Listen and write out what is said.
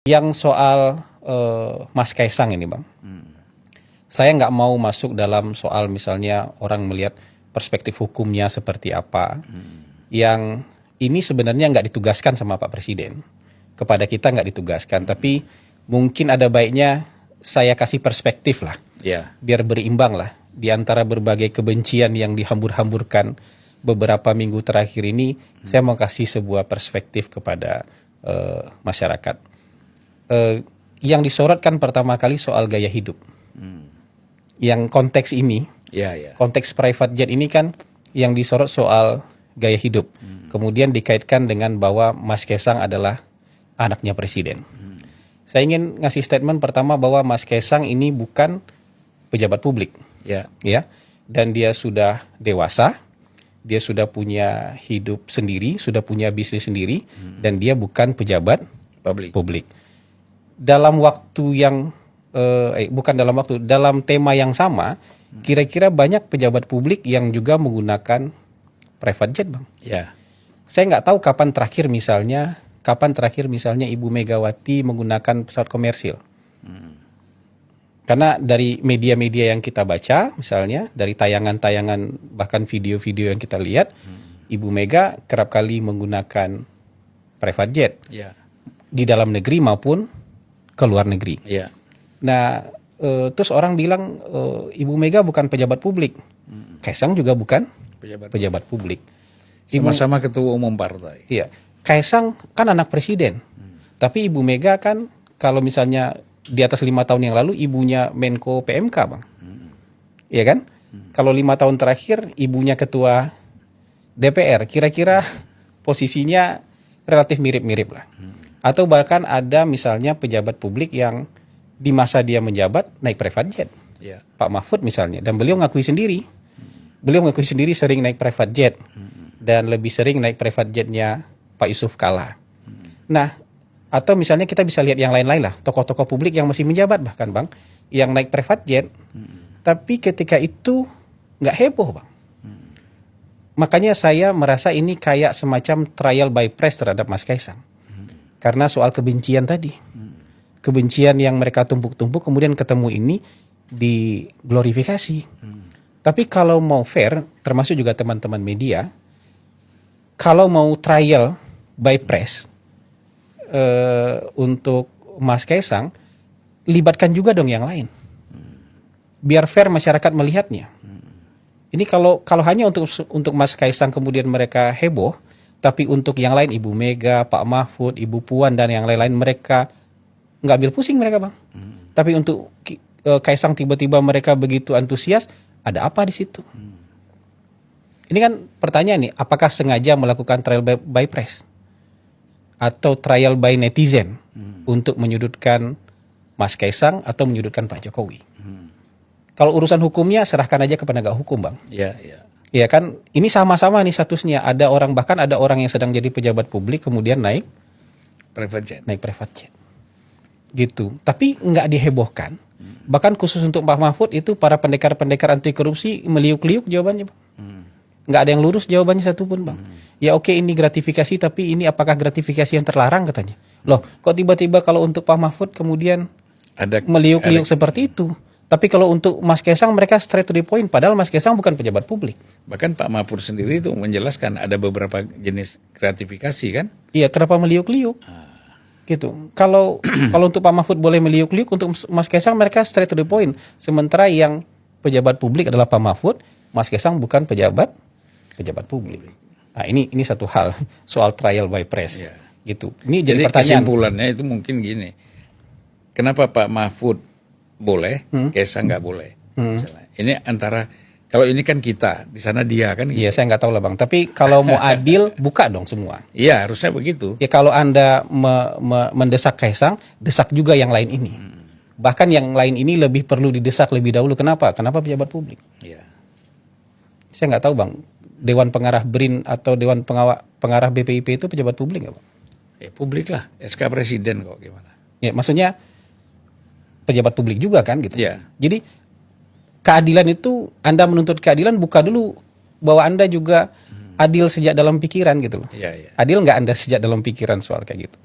Yang soal Mas Kaisang ini Bang, saya nggak mau masuk dalam soal misalnya orang melihat perspektif hukumnya seperti apa. Yang ini sebenarnya nggak ditugaskan sama Pak Presiden. Kepada kita nggak ditugaskan, tapi mungkin ada baiknya saya kasih perspektif lah. Biar berimbang lah di antara berbagai kebencian yang dihambur-hamburkan beberapa minggu terakhir ini. Saya mau kasih sebuah perspektif kepada masyarakat. Yang disorotkan pertama kali soal gaya hidup. Yang konteks ini, konteks private jet ini kan yang disorot soal gaya hidup. Kemudian dikaitkan dengan bahwa Mas Kaisang adalah anaknya presiden. Saya ingin ngasih statement pertama bahwa Mas Kaisang ini bukan pejabat publik. Ya, dan dia sudah dewasa, dia sudah punya hidup sendiri, sudah punya bisnis sendiri, dan dia bukan pejabat publik. Dalam waktu yang dalam tema yang sama, kira-kira banyak pejabat publik yang juga menggunakan private jet, Bang. Saya nggak tahu kapan terakhir misalnya Ibu Megawati menggunakan pesawat komersil. Karena dari media-media yang kita baca, misalnya dari tayangan-tayangan bahkan video-video yang kita lihat, Ibu Mega kerap kali menggunakan private jet di dalam negeri maupun ke luar negeri. Nah, terus orang bilang Ibu Mega bukan pejabat publik, Kaisang juga bukan pejabat publik. Sama-sama ketua umum partai. Iya, Kaisang kan anak presiden, tapi Ibu Mega kan kalau misalnya di atas 5 tahun yang lalu ibunya Menko PMK, Bang. Iya kan? Kalau 5 tahun terakhir ibunya ketua DPR, kira-kira posisinya relatif mirip-mirip lah. Atau bahkan ada misalnya pejabat publik yang di masa dia menjabat naik private jet. Pak Mahfud misalnya, dan beliau ngakui sendiri. Beliau ngakui sendiri sering naik private jet. Dan lebih sering naik private jetnya Pak Yusuf Kalla. Nah, atau misalnya kita bisa lihat yang lain-lain lah, tokoh-tokoh publik yang masih menjabat bahkan, Bang, yang naik private jet, tapi ketika itu nggak heboh, Bang. Makanya saya merasa ini kayak semacam trial by press terhadap Mas Kaisang. Karena soal kebencian tadi. Kebencian yang mereka tumpuk-tumpuk kemudian ketemu ini diglorifikasi. Tapi kalau mau fair, termasuk juga teman-teman media, kalau mau trial by press untuk Mas Kaisang, libatkan juga dong yang lain. Biar fair masyarakat melihatnya. Ini kalau hanya untuk Mas Kaisang kemudian mereka heboh, tapi untuk yang lain, Ibu Mega, Pak Mahfud, Ibu Puan, dan yang lain-lain mereka nggak ambil pusing mereka, Bang. Tapi untuk Kaisang tiba-tiba mereka begitu antusias, ada apa di situ? Ini kan pertanyaan nih, apakah sengaja melakukan trial by press? Atau trial by netizen untuk menyudutkan Mas Kaisang atau menyudutkan Pak Jokowi? Kalau urusan hukumnya serahkan aja ke penegak hukum, Bang. Ya kan, ini sama-sama nih statusnya. Bahkan ada orang yang sedang jadi pejabat publik kemudian naik private jet. Gitu. Tapi nggak dihebohkan. Bahkan khusus untuk Pak Mahfud itu para pendekar-pendekar anti korupsi meliuk-liuk jawabannya, Bang. Nggak ada yang lurus jawabannya satupun, Bang. Ya oke, ini gratifikasi, tapi ini apakah gratifikasi yang terlarang katanya? Loh, kok tiba-tiba kalau untuk Pak Mahfud kemudian ada meliuk-liuk seperti itu? Tapi kalau untuk Mas Kaisang mereka straight to the point, padahal Mas Kaisang bukan pejabat publik. Bahkan Pak Mahfud sendiri itu menjelaskan ada beberapa jenis gratifikasi kan? Iya, kenapa meliuk-liuk? Gitu. Kalau untuk Pak Mahfud boleh meliuk-liuk, untuk Mas Kaisang mereka straight to the point. Sementara yang pejabat publik adalah Pak Mahfud, Mas Kaisang bukan pejabat publik. Nah, ini satu hal soal trial by press. Gitu. Ini jadi pertanyaan. Kesimpulannya itu mungkin gini. Kenapa Pak Mahfud boleh, Kaisang nggak boleh? Ini antara, kalau ini kan kita, di sana dia kan. Iya, saya nggak tahu lah, Bang. Tapi kalau mau adil, buka dong semua. Iya, harusnya begitu. Ya kalau Anda mendesak Kaisang, desak juga yang lain ini. Bahkan yang lain ini lebih perlu didesak lebih dahulu. Kenapa? Kenapa pejabat publik? Saya nggak tahu, Bang. Dewan Pengarah BRIN atau Dewan Pengarah BPIP itu pejabat publik nggak, Bang? Publik lah, SK Presiden kok gimana? Ya, maksudnya pejabat publik juga kan gitu. Jadi keadilan itu, Anda menuntut keadilan, buka dulu bahwa Anda juga adil sejak dalam pikiran gitu loh. Adil nggak Anda sejak dalam pikiran soal kayak gitu.